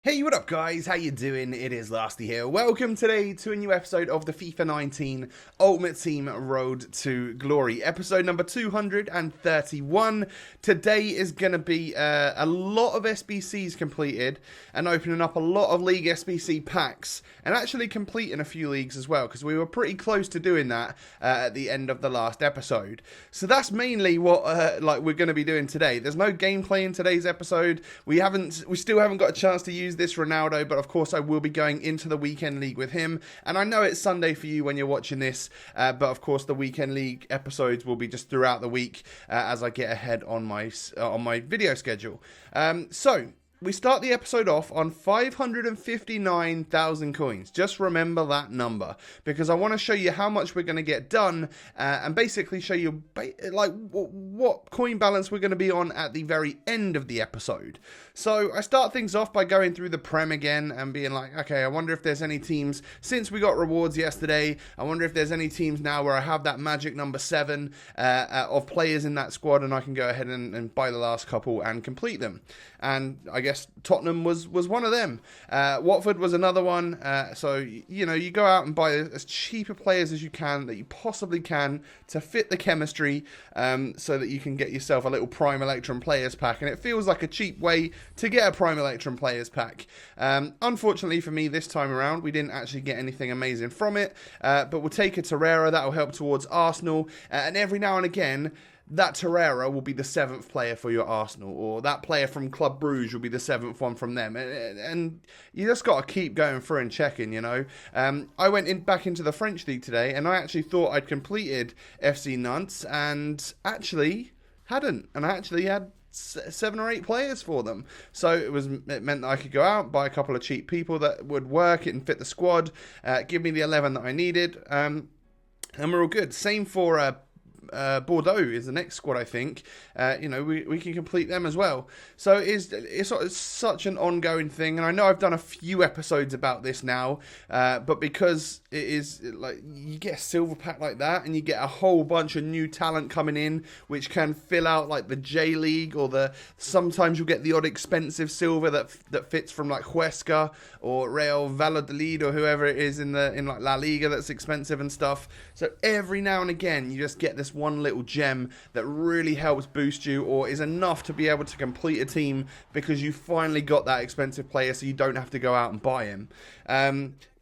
Hey, what up guys? How you doing? It is Lasty here. Welcome today to a new episode of the FIFA 19 Ultimate Team Road to Glory, episode number 231. Today is going to be a lot of SBCs completed and opening up a lot of League SBC packs and actually completing a few leagues as well, because we were pretty close to doing that at the end of the last episode. So that's mainly what we're going to be doing today. There's no gameplay in today's episode. We still haven't got a chance to use this Ronaldo, but of course I will be going into the weekend league with him, and I know it's Sunday for you when you're watching this, but of course the weekend league episodes will be just throughout the week as I get ahead on my video schedule. So we start the episode off on 559,000 coins. Just remember that number, because I want to show you how much we're going to get done and basically show you what coin balance we're going to be on at the very end of the episode. So I start things off by going through the Prem again and being like, okay, I wonder if there's any teams, since we got rewards yesterday, I wonder if there's any teams now where I have that magic number 7 of players in that squad, and I can go ahead and buy the last couple and complete them. And I guess Tottenham was one of them. Watford was another one. So, you know, you go out and buy as cheaper players as you can, that you possibly can, to fit the chemistry, so that you can get yourself a little Prime Electrum Players Pack. And it feels like a cheap way to get a Prime Electrum Players Pack. Unfortunately for me, this time around, we didn't actually get anything amazing from it. But we'll take a Torreira. That will help towards Arsenal. And every now and again, that Torreira will be the 7th player for your Arsenal, or that player from Club Bruges will be the 7th one from them, and you just got to keep going through and checking, you know. I went back into the French league today, and I actually thought I'd completed FC Nantes, and actually hadn't, and I actually had 7 or 8 players for them. So it meant that I could go out, buy a couple of cheap people that would work and fit the squad, give me the 11 that I needed, and we're all good. Same for Bordeaux is the next squad, I think. You know, we can complete them as well. So it's such an ongoing thing, and I know I've done a few episodes about this now, but because it is like you get a silver pack like that, and you get a whole bunch of new talent coming in, which can fill out like the J League, or sometimes you'll get the odd expensive silver that fits from like Huesca or Real Valladolid or whoever it is in like La Liga that's expensive and stuff. So every now and again, you just get this one little gem that really helps boost you, or is enough to be able to complete a team because you finally got that expensive player, so you don't have to go out and buy him.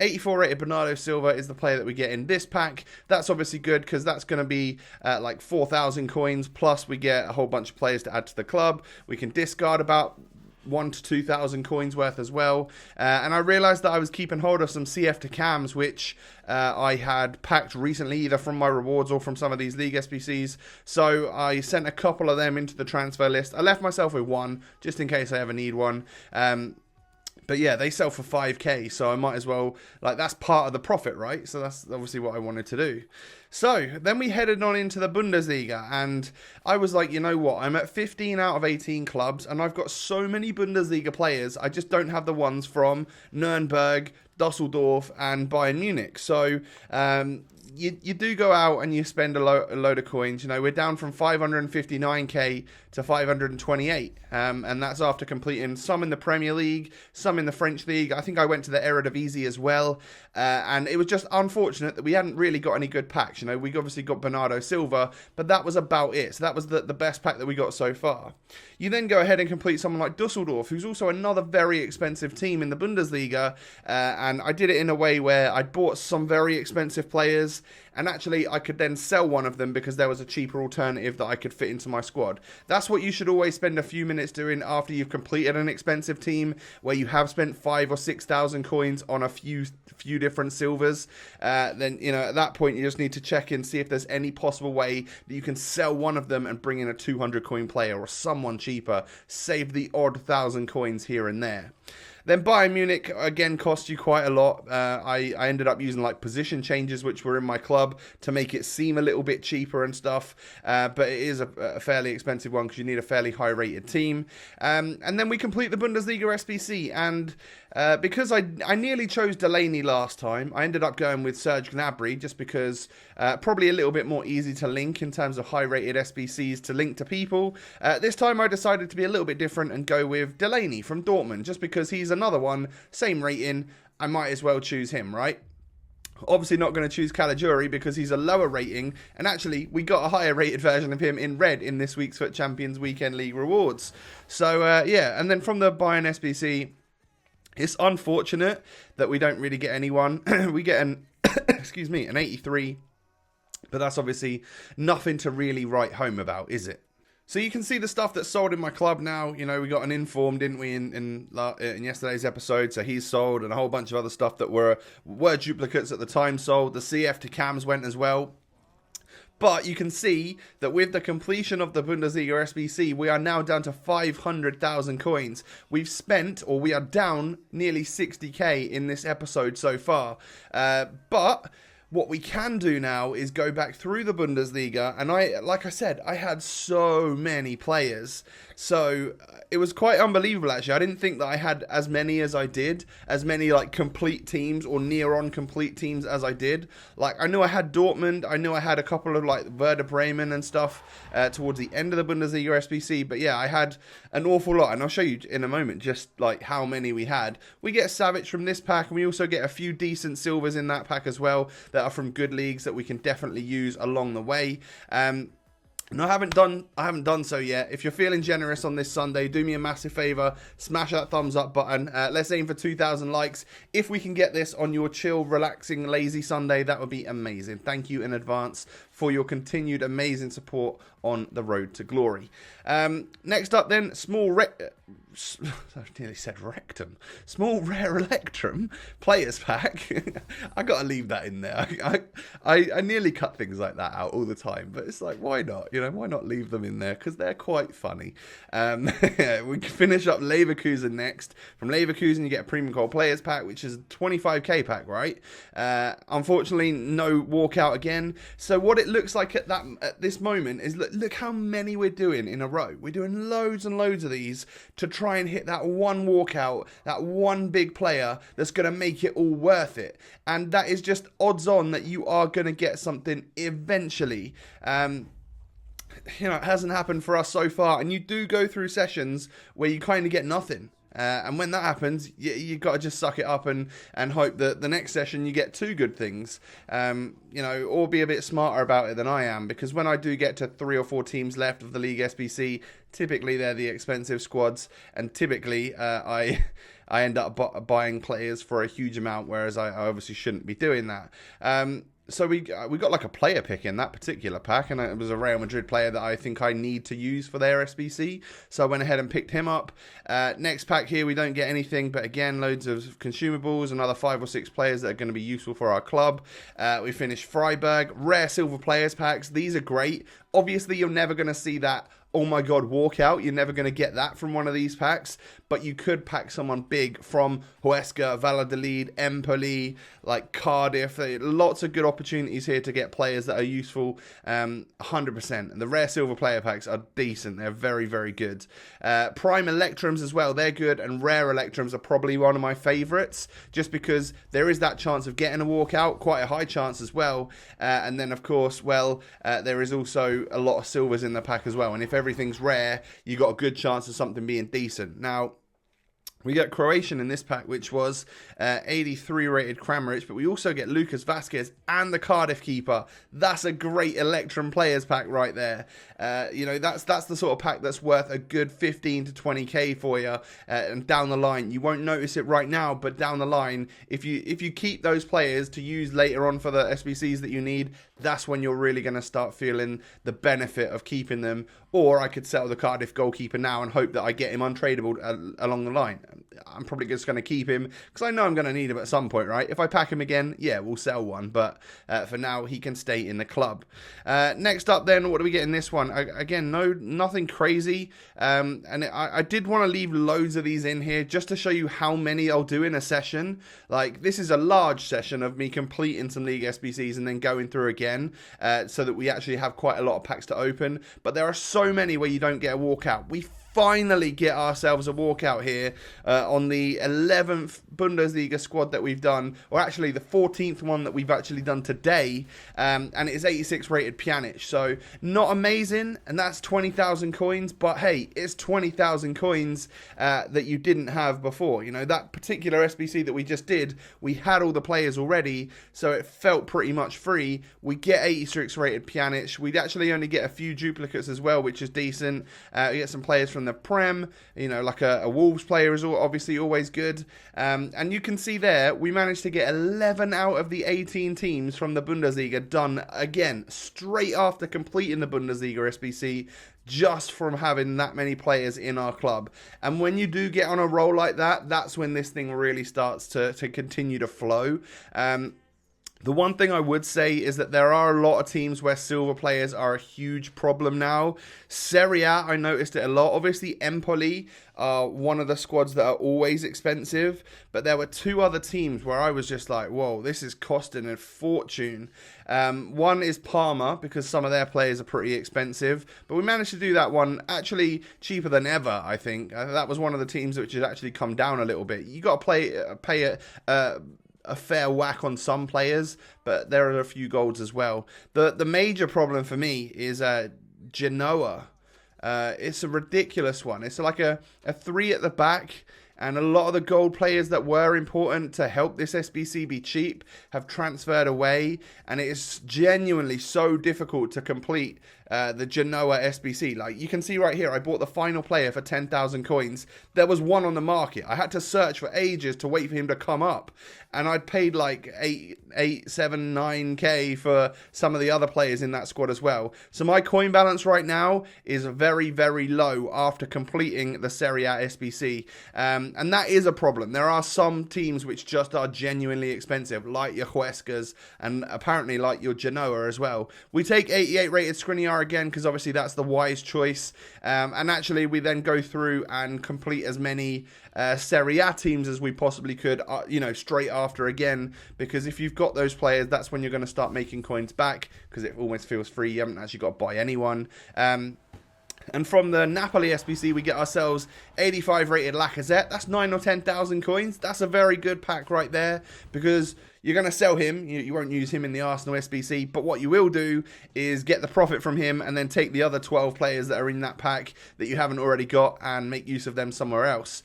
84 rated Bernardo Silva is the player that we get in this pack. That's obviously good because that's going to be like 4,000 coins, plus we get a whole bunch of players to add to the club. We can discard about 1,000 to 2,000 coins worth as well. And I realised that I was keeping hold of some CF to cams, which I had packed recently, either from my rewards or from some of these League SBCs. So I sent a couple of them into the transfer list. I left myself with one, just in case I ever need one. But yeah, they sell for 5k, so I might as well, like, that's part of the profit, right? So that's obviously what I wanted to do. So then we headed on into the Bundesliga, and I was like, you know what, I'm at 15 out of 18 clubs, and I've got so many Bundesliga players, I just don't have the ones from Nuremberg, Dusseldorf, and Bayern Munich. So you do go out and you spend a load of coins. You know, we're down from 559k to 528, and that's after completing some in the Premier League, some in the French League. I think I went to the Eredivisie as well, and it was just unfortunate that we hadn't really got any good packs. You know, we obviously got Bernardo Silva, but that was about it. So that was the best pack that we got so far. You then go ahead and complete someone like Dusseldorf, who's also another very expensive team in the Bundesliga, and I did it in a way where I bought some very expensive players, and actually I could then sell one of them because there was a cheaper alternative that I could fit into my squad. That's what you should always spend a few minutes doing after you've completed an expensive team where you have spent 5,000 or 6,000 coins on a few different silvers. Then, you know, at that point you just need to check in, see if there's any possible way that you can sell one of them and bring in a 200 coin player or someone cheaper, save the odd 1,000 coins here and there. Then Bayern Munich, again, cost you quite a lot. I ended up using like position changes, which were in my club, to make it seem a little bit cheaper and stuff. But it is a fairly expensive one because you need a fairly high-rated team. And then we complete the Bundesliga SBC. And Because I nearly chose Delaney last time, I ended up going with Serge Gnabry just because probably a little bit more easy to link in terms of high-rated SBCs to link to people. This time I decided to be a little bit different and go with Delaney from Dortmund just because he's another one, same rating, I might as well choose him, right? Obviously not going to choose Caligiuri because he's a lower rating, and actually we got a higher rated version of him in red in this week's FUT Champions Weekend League rewards. So yeah, and then from the Bayern SBC, it's unfortunate that we don't really get anyone. We get an excuse me, an 83, but that's obviously nothing to really write home about, is it? So you can see the stuff that's sold in my club now. You know, we got an Inform, didn't we, in yesterday's episode. So he's sold, and a whole bunch of other stuff that were duplicates at the time sold. The CF to Cams went as well. But you can see that with the completion of the Bundesliga SBC, we are now down to 500,000 coins. We've spent, or we are down, nearly 60k in this episode so far. But what we can do now is go back through the Bundesliga, and like I said, I had so many players. So it was quite unbelievable, actually. I didn't think that I had as many as I did, as many like complete teams or near on complete teams as I did. Like I knew I had Dortmund, I knew I had a couple of like Werder Bremen and stuff towards the end of the Bundesliga SBC. But yeah, I had an awful lot, and I'll show you in a moment just like how many we had. We get Savic from this pack, and we also get a few decent silvers in that pack as well that are from good leagues that we can definitely use along the way. And I haven't done so yet. If you're feeling generous on this Sunday, do me a massive favor, smash that thumbs up button. Let's aim for 2,000 likes. If we can get this on your chill, relaxing, lazy Sunday, that would be amazing. Thank you in advance for your continued amazing support on the road to glory. Next up then, I nearly said rectum. Small rare electrum players pack. I gotta leave that in there. I nearly cut things like that out all the time, but it's like, why not? You know, why not leave them in there? Because they're quite funny. We can finish up Leverkusen next. From Leverkusen, you get a premium gold players pack, which is a 25k pack, right? Unfortunately, no walkout again. So what it looks like at this moment is look how many we're doing in a row. We're doing loads and loads of these to try and hit that one walkout, that one big player that's going to make it all worth it. And that is just odds on that you are going to get something eventually. You know, it hasn't happened for us so far, and you do go through sessions where you kind of get nothing. And when that happens, you got to just suck it up and hope that the next session you get two good things, you know, or be a bit smarter about it than I am. Because when I do get to 3 or 4 teams left of the League SBC, typically they're the expensive squads, and typically I end up buying players for a huge amount, whereas I obviously shouldn't be doing that. So we got like a player pick in that particular pack, and it was a Real Madrid player that I think I need to use for their SBC. So I went ahead and picked him up. Next pack here, we don't get anything, but again, loads of consumables, another 5 or 6 players that are going to be useful for our club. We finished Freiburg, rare silver players packs. These are great. Obviously, you're never going to see that, oh my god, walkout. You're never going to get that from one of these packs, but you could pack someone big from Huesca, Valladolid, Empoli, like Cardiff. Lots of good opportunities here to get players that are useful, 100%. And the rare silver player packs are decent. They're very, very good. Prime Electrums as well, they're good, and rare Electrums are probably one of my favourites, just because there is that chance of getting a walkout, quite a high chance as well. And then, of course, well, there is also a lot of silvers in the pack as well, and if everything's rare, you got a good chance of something being decent. Now, we get Croatian in this pack, which was 83 rated Kramaric, but we also get Lucas Vazquez and the Cardiff keeper. That's a great Electrum players pack right there. You know, that's the sort of pack that's worth a good 15 to 20k for you. And down the line, you won't notice it right now, but down the line, if you keep those players to use later on for the SBCs that you need, that's when you're really going to start feeling the benefit of keeping them. Or I could sell the Cardiff goalkeeper now and hope that I get him untradeable along the line. I'm probably just going to keep him because I know I'm going to need him at some point, right? If I pack him again, yeah, we'll sell one. But for now, he can stay in the club. Next up then, what do we get in this one? Again, nothing crazy. And I did want to leave loads of these in here just to show you how many I'll do in a session. Like, this is a large session of me completing some League SBCs and then going through again so that we actually have quite a lot of packs to open. But there are so many where you don't get a walkout. We finally get ourselves a walkout here on the 11th Bundesliga squad that we've done, or actually the 14th one that we've actually done today, and it is 86 rated Pjanic. So not amazing, and that's 20,000 coins, but hey, it's 20,000 coins that you didn't have before. You know, that particular SBC that we just did, we had all the players already, so it felt pretty much free. We get 86 rated Pjanic. We'd actually only get a few duplicates as well, which is decent. We get some players from the Prem, you know, like a Wolves player is obviously always good. And you can see there, we managed to get 11 out of the 18 teams from the Bundesliga done again, straight after completing the Bundesliga SBC, just from having that many players in our club. And when you do get on a roll like that, that's when this thing really starts to continue to flow. The one thing I would say is that there are a lot of teams where silver players are a huge problem now. Serie A, I noticed it a lot. Obviously, Empoli are one of the squads that are always expensive. But there were two other teams where I was just like, whoa, this is costing a fortune. One is Parma, because some of their players are pretty expensive. But we managed to do that one actually cheaper than ever, I think. That was one of the teams which has actually come down a little bit. You got to pay a fair whack on some players, but there are a few golds as well. The major problem for me is Genoa. It's a ridiculous one. It's like a 3 at the back, and a lot of the gold players that were important to help this SBC be cheap have transferred away, and it is genuinely so difficult to complete the Genoa SBC. Like you can see right here, I bought the final player for 10,000 coins. There was one on the market. I had to search for ages to wait for him to come up, and I'd paid like 9K for some of the other players in that squad as well. So my coin balance right now is very, very low after completing the Serie A SBC, and that is a problem. There are some teams which just are genuinely expensive, like your Huescas and apparently like your Genoa as well. We take 88 rated Skriniar again because obviously that's the wise choice, and actually we then go through and complete as many Serie A teams as we possibly could, you know, straight after again, because if you've got those players, that's when you're going to start making coins back, because it almost feels free. You haven't actually got to buy anyone. And from the Napoli SBC, we get ourselves 85 rated Lacazette. That's 9 or 10,000 coins. That's a very good pack right there, because you're going to sell him. You won't use him in the Arsenal SBC, but what you will do is get the profit from him and then take the other 12 players that are in that pack that you haven't already got and make use of them somewhere else.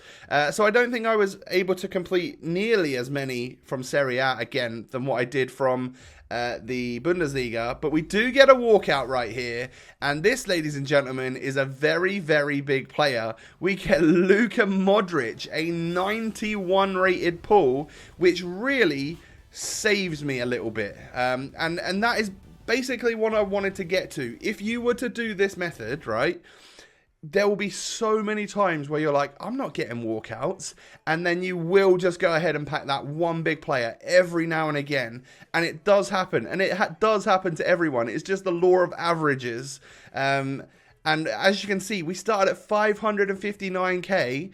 So I don't think I was able to complete nearly as many from Serie A again than what I did from the Bundesliga, but we do get a walkout right here, and this, ladies and gentlemen, is a very, very big player. We get Luka Modric, a 91 rated pull, which really saves me a little bit, and that is basically what I wanted to get to. If you were to do this method, right, there will be so many times where you're like, I'm not getting walkouts, and then you will just go ahead and pack that one big player every now and again, and it does happen, and it does happen to everyone. It's just the law of averages, and as you can see, we started at 559k,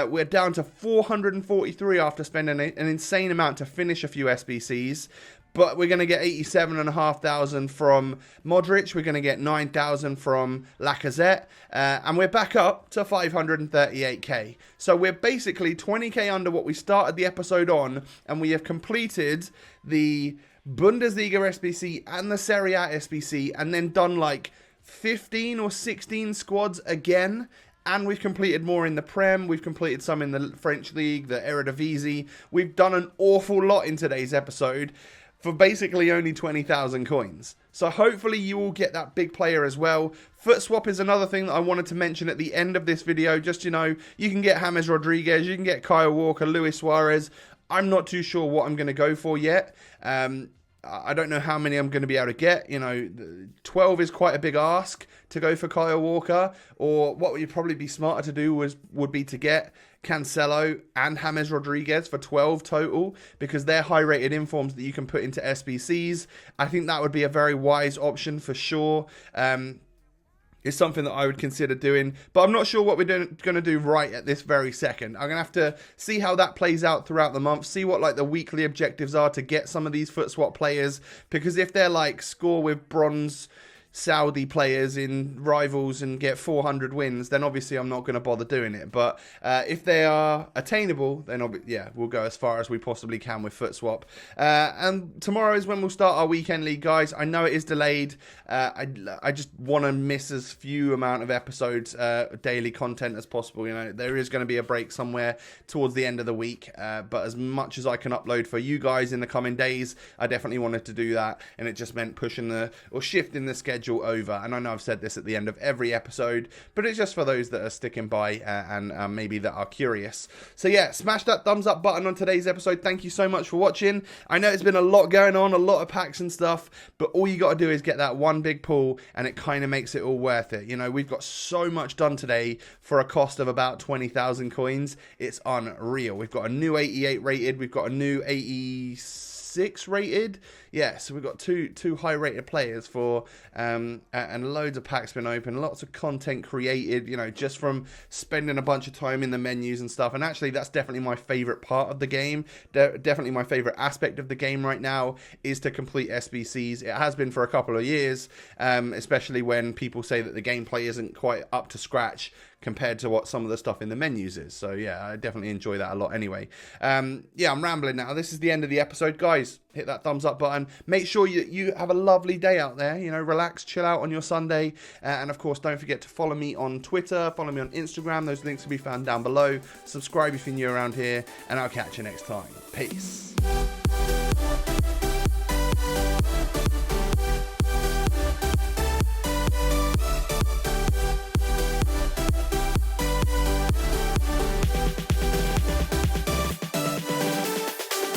we're down to 443 after spending an insane amount to finish a few SBCs. But we're going to get 87,500 from Modric. We're going to get 9,000 from Lacazette. And we're back up to 538k. So we're basically 20k under what we started the episode on. And we have completed the Bundesliga SBC and the Serie A SBC. And then done like 15 or 16 squads again. And we've completed more in the Prem. We've completed some in the French League, the Eredivisie. We've done an awful lot in today's episode for basically only 20,000 coins. So hopefully you will get that big player as well. Foot swap is another thing that I wanted to mention at the end of this video. Just, you know, you can get James Rodriguez, you can get Kyle Walker, Luis Suarez. I'm not too sure what I'm going to go for yet. I don't know how many I'm going to be able to get. You know, 12 is quite a big ask to go for Kyle Walker. Or what would probably be smarter to do would be to get Cancelo and James Rodriguez for 12 total, because they're high-rated informs that you can put into SBCs. I think that would be a very wise option for sure. It's something that I would consider doing, but I'm not sure what we're going to do right at this very second. I'm going to have to see how that plays out throughout the month, see what like the weekly objectives are to get some of these foot swap players, because if they're like score with bronze Saudi players in rivals and get 400 wins, then obviously I'm not going to bother doing it. But if they are attainable, then yeah, we'll go as far as we possibly can with Foot Swap. And tomorrow is when we'll start our weekend league, guys. I know it is delayed. I just want to miss as few amount of episodes, daily content as possible. You know, there is going to be a break somewhere towards the end of the week, but as much as I can upload for you guys in the coming days, I definitely wanted to do that, and it just meant shifting the schedule over. And I know I've said this at the end of every episode, but it's just for those that are sticking by and maybe that are curious. So yeah, smash that thumbs up button on today's episode. Thank you so much for watching. I know it's been a lot going on, a lot of packs and stuff, but all you got to do is get that one big pull, and it kind of makes it all worth it. You know, we've got so much done today for a cost of about 20,000 coins. It's unreal. We've got a new 88 rated, we've got a new 86 rated. Yeah, so we've got two high rated players for and loads of packs been open, lots of content created, you know, just from spending a bunch of time in the menus and stuff. And actually that's definitely my favorite part of the game. Definitely my favorite aspect of the game right now is to complete SBCs. It has been for a couple of years, especially when people say that the gameplay isn't quite up to scratch compared to what some of the stuff in the menus is. So yeah, I definitely enjoy that a lot anyway. Yeah, I'm rambling now. This is the end of the episode. Guys, hit that thumbs up button. Make sure you have a lovely day out there. You know, relax, chill out on your Sunday. And of course, don't forget to follow me on Twitter, follow me on Instagram. Those links will be found down below. Subscribe if you're new around here, and I'll catch you next time. Peace.